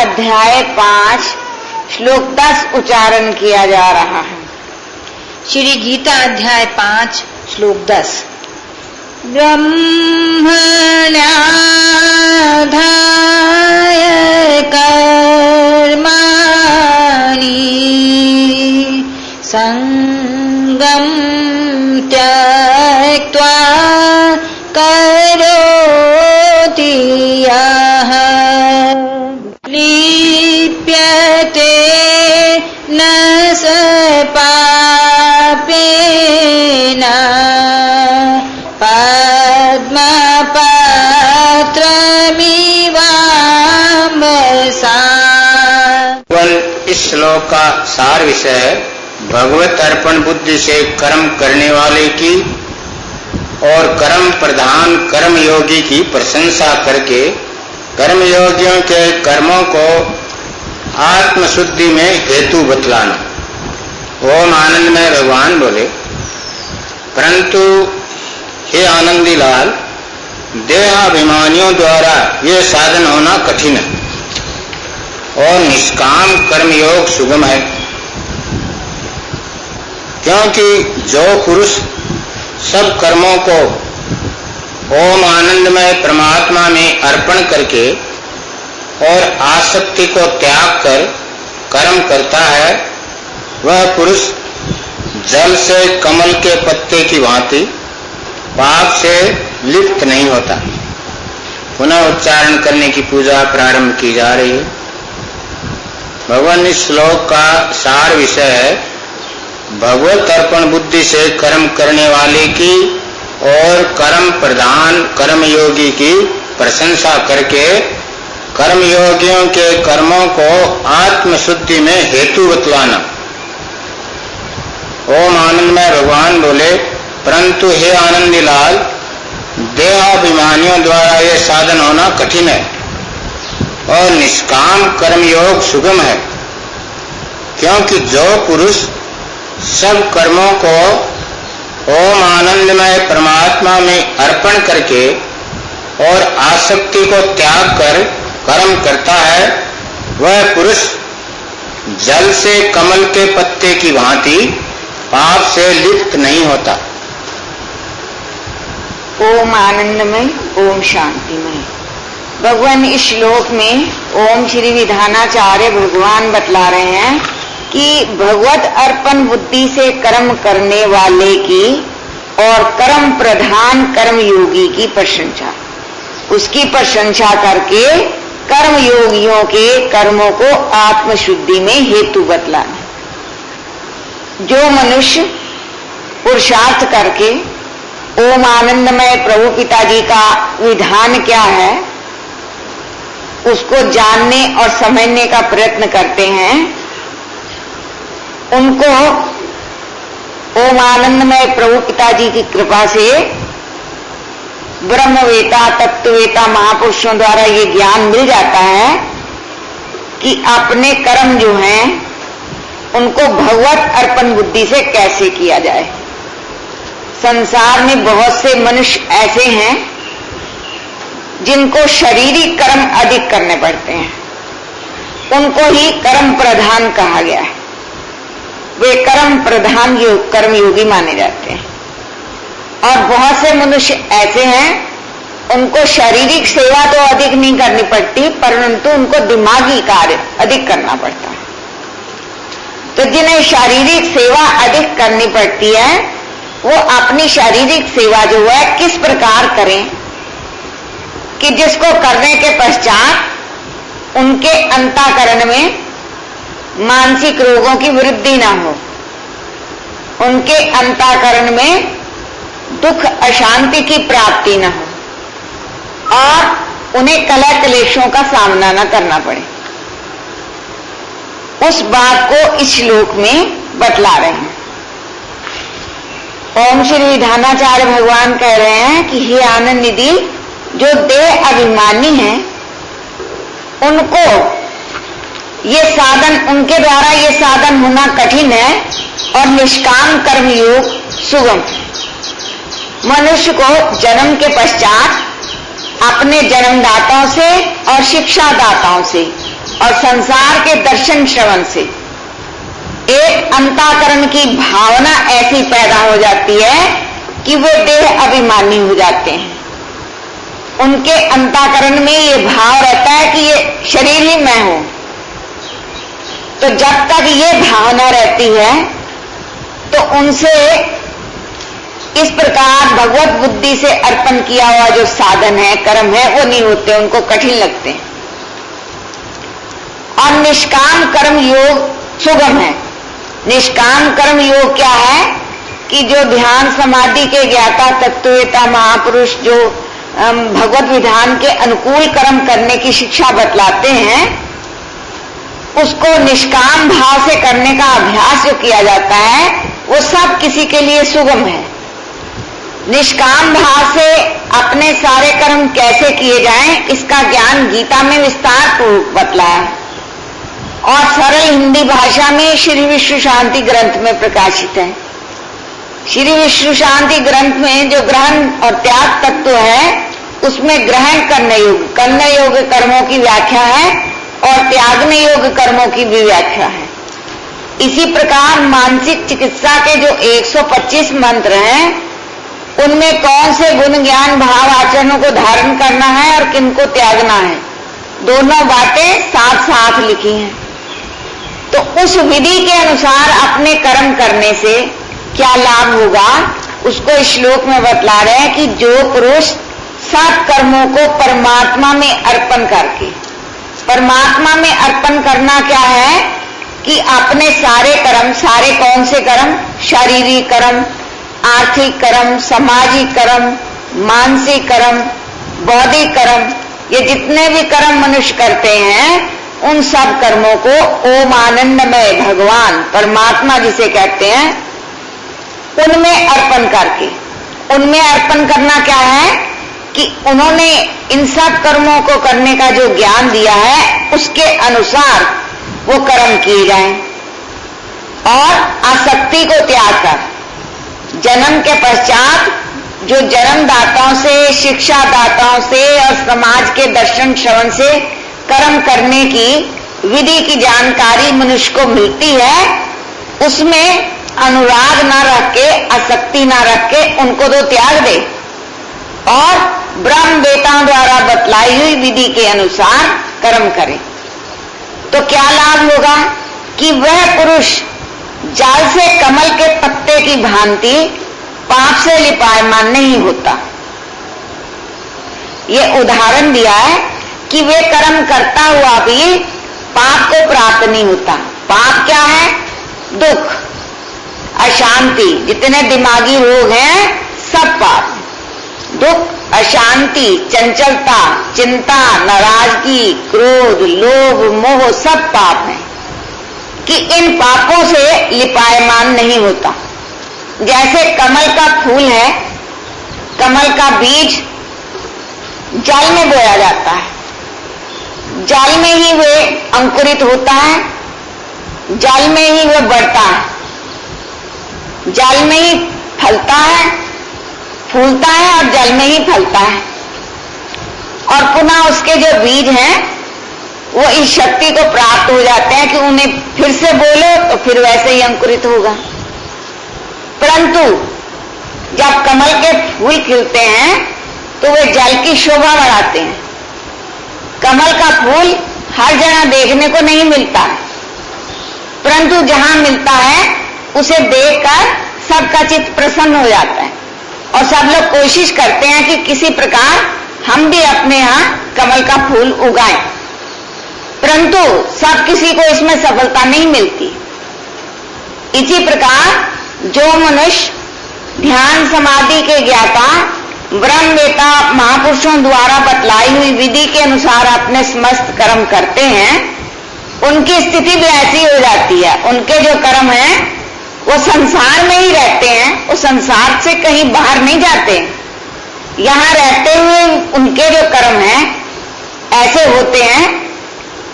अध्याय 5 श्लोक 10 उच्चारण किया जा रहा है। श्री गीता अध्याय 5 श्लोक 10। ब्रह्मण्याधाय कर्माणि संगं त्यक्त्वा करोति यः लिप्यते न स पापेन पद्मपत्रमिवाम्भसा। इस श्लोक का सार विषय है भगवत अर्पण बुद्धि से कर्म करने वाले की और कर्म प्रधान कर्म योगी की प्रशंसा करके कर्मयोगियों के कर्मों को आत्मशुद्धि में हेतु बतलाना। ओम आनंद में भगवान बोले, परंतु हे आनंदी लाल, देहाभिमानियों द्वारा ये साधन होना कठिन है और निष्काम कर्मयोग सुगम है, क्योंकि जो पुरुष सब कर्मों को ओम आनंदमय परमात्मा में अर्पण करके और आसक्ति को त्याग कर कर्म करता है, वह पुरुष जल से कमल के पत्ते की भांति पाप से लिप्त नहीं होता। पुनः उच्चारण करने की पूजा प्रारंभ की जा रही है। भगवान इस श्लोक का सार विषय है भगवत अर्पण बुद्धि से कर्म करने वाले की और कर्म प्रधान कर्मयोगी की प्रशंसा करके कर्मयोगियों के कर्मों को आत्मशुद्धि में हेतु बतलाना। ओम आनंद में भगवान बोले, परंतु हे आनंदी लाल, देहाभिमानियों द्वारा ये साधन होना कठिन है और निष्काम कर्मयोग सुगम है, क्योंकि जो पुरुष सब कर्मों को ओम आनंदमय परमात्मा में अर्पण करके और आसक्ति को त्याग कर कर्म करता है, वह पुरुष जल से कमल के पत्ते की भांति पाप से लिप्त नहीं होता। ओम आनंदमय, ओम शांतिमय। भगवान इस श्लोक में ओम श्री विधानाचार्य भगवान बतला रहे हैं कि भगवत अर्पण बुद्धि से कर्म करने वाले की और कर्म प्रधान कर्म योगी की प्रशंसा, उसकी प्रशंसा करके कर्म योगियों के कर्मों को आत्मशुद्धि में हेतु बतलाना। जो मनुष्य पुरुषार्थ करके ओम आनंदमय प्रभु पिताजी का विधान क्या है उसको जानने और समझने का प्रयत्न करते हैं, उनको ओम आनंदमय प्रभु पिताजी की कृपा से ब्रह्मवेता तत्ववेता महापुरुषों द्वारा ये ज्ञान मिल जाता है कि अपने कर्म जो हैं उनको भगवत अर्पण बुद्धि से कैसे किया जाए। संसार में बहुत से मनुष्य ऐसे हैं जिनको शारीरिक कर्म अधिक करने पड़ते हैं, उनको ही कर्म प्रधान कहा गया है, वे कर्म प्रधान कर्मयोगी माने जाते हैं। और बहुत से मनुष्य ऐसे हैं उनको शारीरिक सेवा तो अधिक नहीं करनी पड़ती, परंतु उनको दिमागी कार्य अधिक करना पड़ता है। तो जिन्हें शारीरिक सेवा अधिक करनी पड़ती है वो अपनी शारीरिक सेवा जो है किस प्रकार करें कि जिसको करने के पश्चात उनके अंतःकरण में मानसिक रोगों की वृद्धि ना हो, उनके अंतःकरण में दुख अशांति की प्राप्ति न हो और उन्हें कलह क्लेशों का सामना न करना पड़े। उस बात को इस श्लोक में बतला रहे हैं। ओम श्री विधानाचार्य भगवान कह रहे हैं कि हे आनंद निधि, जो देह अभिमानी हैं उनको ये साधन, उनके द्वारा ये साधन होना कठिन है और निष्काम कर्मयोग सुगम। मनुष्य को जन्म के पश्चात अपने जन्मदाताओं से और शिक्षादाताओं से और संसार के दर्शन श्रवण से एक अंतःकरण की भावना ऐसी पैदा हो जाती है कि वे देह अभिमानी हो जाते हैं। उनके अंतःकरण में ये भाव रहता है कि ये शरीर ही मैं हूं। तो जब तक ये भावना रहती है तो उनसे इस प्रकार भगवत बुद्धि से अर्पण किया हुआ जो साधन है, कर्म है, वो नहीं होते, उनको कठिन लगते हैं। और निष्काम कर्म योग सुगम है। निष्काम कर्म योग क्या है कि जो ध्यान समाधि के ज्ञाता तत्ववेता महापुरुष जो भगवत विधान के अनुकूल कर्म करने की शिक्षा बतलाते हैं, उसको निष्काम भाव से करने का अभ्यास जो किया जाता है वो सब किसी के लिए सुगम है। निष्काम भाव से अपने सारे कर्म कैसे किए जाएं, इसका ज्ञान गीता में विस्तार पूर्वक बतलाया और सरल हिंदी भाषा में श्री विश्व शांति ग्रंथ में प्रकाशित है। श्री विश्व शांति ग्रंथ में जो ग्रहण और त्याग तत्व है, उसमें ग्रहण करने योग्य कर्मों की व्याख्या है और त्यागने योग्य कर्मों की भी व्याख्या है। इसी प्रकार मानसिक चिकित्सा के जो 125 मंत्र हैं, उनमें कौन से गुण ज्ञान भाव आचरणों को धारण करना है और किनको त्यागना है, दोनों बातें साथ साथ लिखी हैं। तो उस विधि के अनुसार अपने कर्म करने से क्या लाभ होगा, उसको इस श्लोक में बतला रहे हैं कि जो पुरुष सब कर्मों को परमात्मा में अर्पण करके, परमात्मा में अर्पण करना क्या है कि अपने सारे कर्म, सारे कौन से कर्म, शारीरिक कर्म, आर्थिक कर्म, सामाजिक कर्म, मानसिक कर्म, बौद्धिक कर्म, ये जितने भी कर्म मनुष्य करते हैं, उन सब कर्मों को ओम आनंदमय भगवान परमात्मा जिसे कहते हैं, उनमें अर्पण करके, उनमें अर्पण करना क्या है कि उन्होंने इन सब कर्मों को करने का जो ज्ञान दिया है, उसके अनुसार वो कर्म किए जाएं और आसक्ति को त्याग कर जन्म के पश्चात जो जन्मदाताओं से, शिक्षादाताओं से और समाज के दर्शन श्रवण से कर्म करने की विधि की जानकारी मनुष्य को मिलती है, उसमें अनुराग ना रख के, आसक्ति ना रख के उनको तो त्याग दे और ब्रह्म वेताओं द्वारा बतलाई हुई विधि के अनुसार कर्म करे। तो क्या लाभ होगा कि वह पुरुष जाल से कमल के पत्ते की भांति पाप से लिपायमान नहीं होता। ये उदाहरण दिया है कि वे कर्म करता हुआ भी पाप को प्राप्त नहीं होता। पाप क्या है? दुख, अशांति, जितने दिमागी रोग हैं सब पाप। दुख, अशांति, चंचलता, चिंता, नाराजगी, क्रोध, लोभ, मोह सब पाप हैं कि इन पापों से लिपायमान नहीं होता। जैसे कमल का फूल है, कमल का बीज जल में बोया जाता है, जल में ही वह अंकुरित होता है, जल में ही वह बढ़ता है, जल में ही फलता है, फूलता है और जल में ही फलता है। और पुनः उसके जो बीज हैं वो इस शक्ति को प्राप्त हो जाते हैं कि उन्हें फिर से बोलो तो फिर वैसे ही अंकुरित होगा। परंतु जब कमल के फूल खिलते हैं तो वे जल की शोभा बढ़ाते हैं। कमल का फूल हर जगह देखने को नहीं मिलता है, परंतु जहां मिलता है उसे देखकर सबका चित्त प्रसन्न हो जाता है और सब लोग कोशिश करते हैं कि किसी प्रकार हम भी अपने यहां कमल का फूल उगाएं, परंतु सब किसी को इसमें सफलता नहीं मिलती। इसी प्रकार जो मनुष्य ध्यान समाधि के ज्ञाता ब्रह्मवेता महापुरुषों द्वारा बतलाई हुई विधि के अनुसार अपने समस्त कर्म करते हैं, उनकी स्थिति भी ऐसी हो जाती है। उनके जो कर्म हैं वो संसार में ही रहते हैं, वो संसार से कहीं बाहर नहीं जाते। यहां रहते हुए उनके जो कर्म हैं ऐसे होते हैं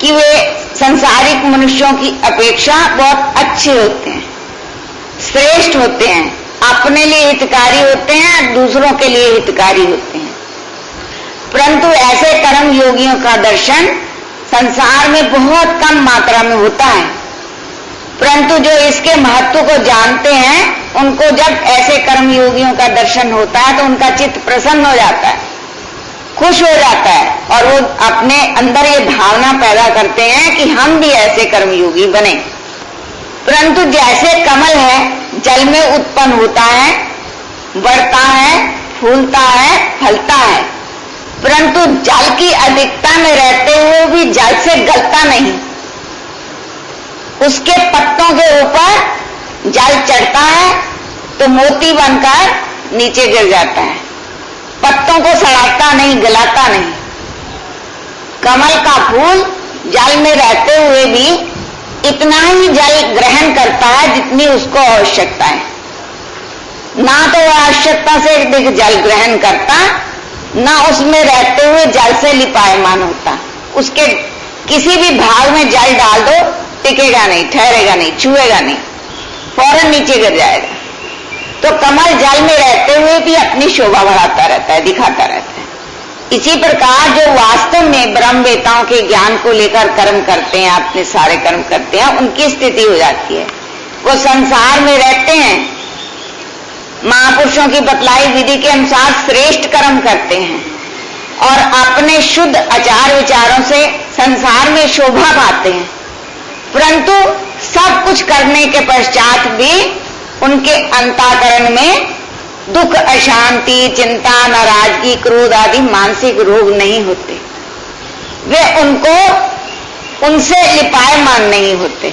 कि वे संसारिक मनुष्यों की अपेक्षा बहुत अच्छे होते हैं, श्रेष्ठ होते हैं, अपने लिए हितकारी होते हैं, दूसरों के लिए हितकारी होते हैं। परंतु ऐसे कर्म योगियों का दर्शन संसार में बहुत कम मात्रा में होता है, परंतु जो इसके महत्व को जानते हैं उनको जब ऐसे कर्मयोगियों का दर्शन होता है तो उनका चित्त प्रसन्न हो जाता है, खुश हो जाता है और वो अपने अंदर ये भावना पैदा करते हैं कि हम भी ऐसे कर्मयोगी बने। परंतु जैसे कमल है जल में उत्पन्न होता है, बढ़ता है, फूलता है, फलता है, परंतु जल की अधिकता में रहते हुए भी जल से गलता नहीं। उसके पत्तों के ऊपर जल चढ़ता है तो मोती बनकर नीचे गिर जाता है, पत्तों को सड़ाता नहीं, गलाता नहीं। कमल का फूल जल में रहते हुए भी इतना ही जल ग्रहण करता है जितनी उसको आवश्यकता है, ना तो वह आवश्यकता से अधिक जल ग्रहण करता, ना उसमें रहते हुए जल से लिपायमान होता। उसके किसी भी भाग में जल डाल दो टिकेगा नहीं, ठहरेगा नहीं, छुएगा नहीं, फौरन नीचे गिर जाएगा। तो कमल जल में रहते हुए भी अपनी शोभा बढ़ाता रहता है, दिखाता रहता है। इसी प्रकार जो वास्तव में ब्रह्मवेताओं के ज्ञान को लेकर कर्म करते हैं, अपने सारे कर्म करते हैं, उनकी स्थिति हो जाती है। वो संसार में रहते हैं, महापुरुषों की बतलाई विधि के अनुसार श्रेष्ठ कर्म करते हैं और अपने शुद्ध आचार विचारों से संसार में शोभा पाते हैं, परंतु सब कुछ करने के पश्चात भी उनके अंतःकरण में दुख, अशांति, चिंता, नाराजगी, क्रोध आदि मानसिक रोग नहीं होते। वे उनसे लिपायमान नहीं होते।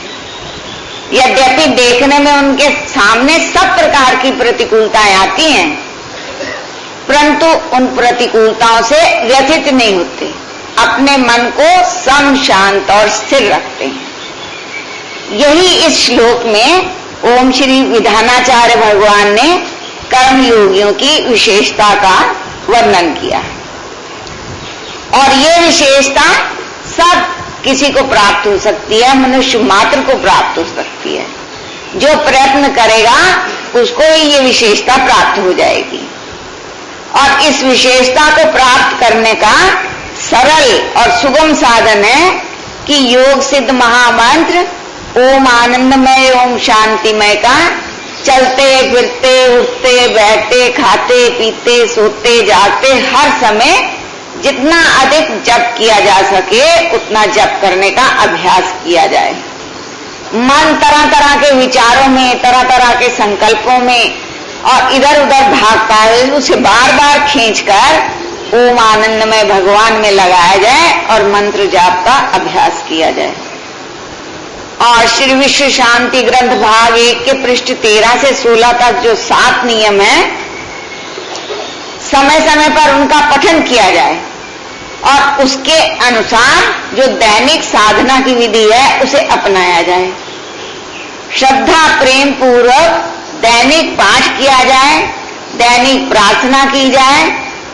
यद्यपि देखने में उनके सामने सब प्रकार की प्रतिकूलताएं आती हैं, परंतु उन प्रतिकूलताओं से व्यथित नहीं होते, अपने मन को सम, शांत और स्थिर रखते हैं। यही इस श्लोक में ओम श्री विधानाचार्य भगवान ने कर्मयोगियों की विशेषता का वर्णन किया और ये विशेषता सब किसी को प्राप्त हो सकती है, मनुष्य मात्र को प्राप्त हो सकती है। जो प्रयत्न करेगा उसको ही ये विशेषता प्राप्त हो जाएगी। और इस विशेषता को प्राप्त करने का सरल और सुगम साधन है कि योग सिद्ध महामंत्र ओम आनंदमय, ओम शांतिमय का चलते फिरते, उठते बैठते, खाते पीते, सोते जागते हर समय जितना अधिक जप किया जा सके उतना जप करने का अभ्यास किया जाए। मन तरह तरह के विचारों में, तरह तरह के संकल्पों में और इधर उधर भागता है, उसे बार बार खींचकर ओम आनंदमय भगवान में लगाया जाए और मंत्र जाप का अभ्यास किया जाए। और श्री विश्व शांति ग्रंथ भाग 1 के पृष्ठ 13 से 16 तक जो 7 नियम है, समय समय पर उनका पठन किया जाए और उसके अनुसार जो दैनिक साधना की विधि है उसे अपनाया जाए। श्रद्धा प्रेम पूर्वक दैनिक पाठ किया जाए, दैनिक प्रार्थना की जाए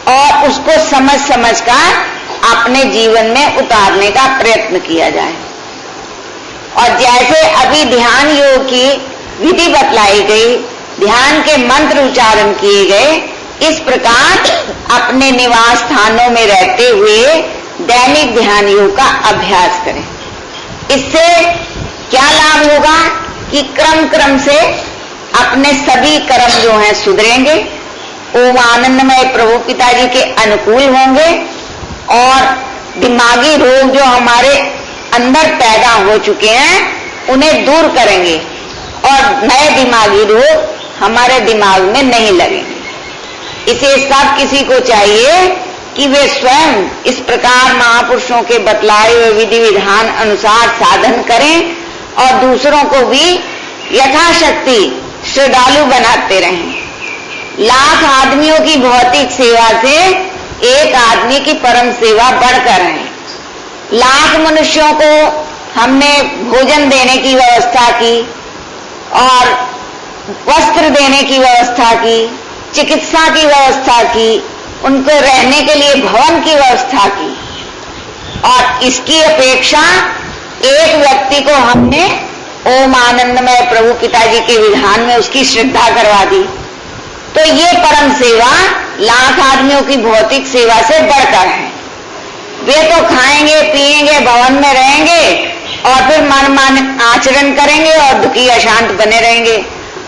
और उसको समझ समझ कर अपने जीवन में उतारने का प्रयत्न किया जाए। और जैसे अभी ध्यान योग की विधि बतलाई गई, ध्यान के मंत्र उच्चारण किए गए, इस प्रकार अपने निवास स्थानों में रहते हुए दैनिक ध्यान योग का अभ्यास करें। इससे क्या लाभ होगा कि क्रम क्रम से अपने सभी कर्म जो हैं सुधरेंगे, ओम आनंदमय प्रभु पिताजी के अनुकूल होंगे और दिमागी रोग जो हमारे अंदर पैदा हो चुके हैं उन्हें दूर करेंगे और नए दिमागी रोग हमारे दिमाग में नहीं लगेंगे। इसे सब किसी को चाहिए कि वे स्वयं इस प्रकार महापुरुषों के बतलाए हुए विधि विधान अनुसार साधन करें और दूसरों को भी यथाशक्ति श्रद्धालु बनाते रहें। लाख आदमियों की भौतिक सेवा से एक आदमी की परम सेवा बढ़कर है। लाख मनुष्यों को हमने भोजन देने की व्यवस्था की और वस्त्र देने की व्यवस्था की, चिकित्सा की व्यवस्था की, उनको रहने के लिए भवन की व्यवस्था की और इसकी अपेक्षा एक व्यक्ति को हमने ओम आनंदमय प्रभु पिताजी के विधान में उसकी श्रद्धा करवा दी। तो ये परम सेवा लाख आदमियों की भौतिक सेवा से बढ़कर है। वे तो खाएंगे पिएंगे भवन में रहेंगे और फिर मन आचरण करेंगे और दुखी अशांत बने रहेंगे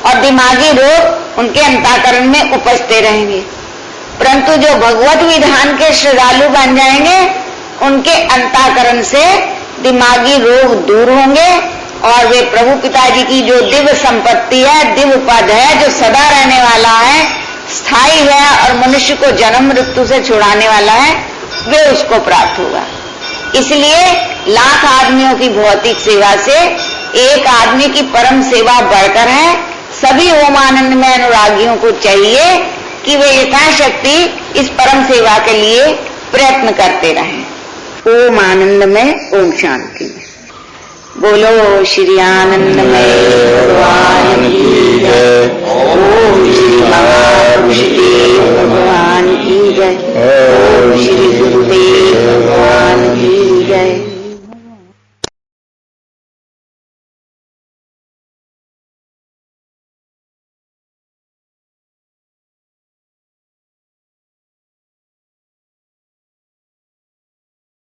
और दिमागी रोग उनके अंतःकरण में उपजते रहेंगे। परंतु जो भगवत विधान के श्रद्धालु बन जाएंगे उनके अंतःकरण से दिमागी रोग दूर होंगे और वे प्रभु पिताजी की जो दिव्य संपत्ति है, दिव्य पद है, जो सदा रहने वाला है, स्थायी है और मनुष्य को जन्म मृत्यु से छुड़ाने वाला है, वे उसको प्राप्त होगा। इसलिए लाख आदमियों की भौतिक सेवा से एक आदमी की परम सेवा बढ़कर है। सभी ओम आनंद में अनुरागियों को चाहिए कि वे यथाशक्ति इस परम सेवा के लिए प्रयत्न करते रहें। ओम आनंद में ओम शांति में। बोलो श्री आनंदमय भगवान की जय। ओम श्री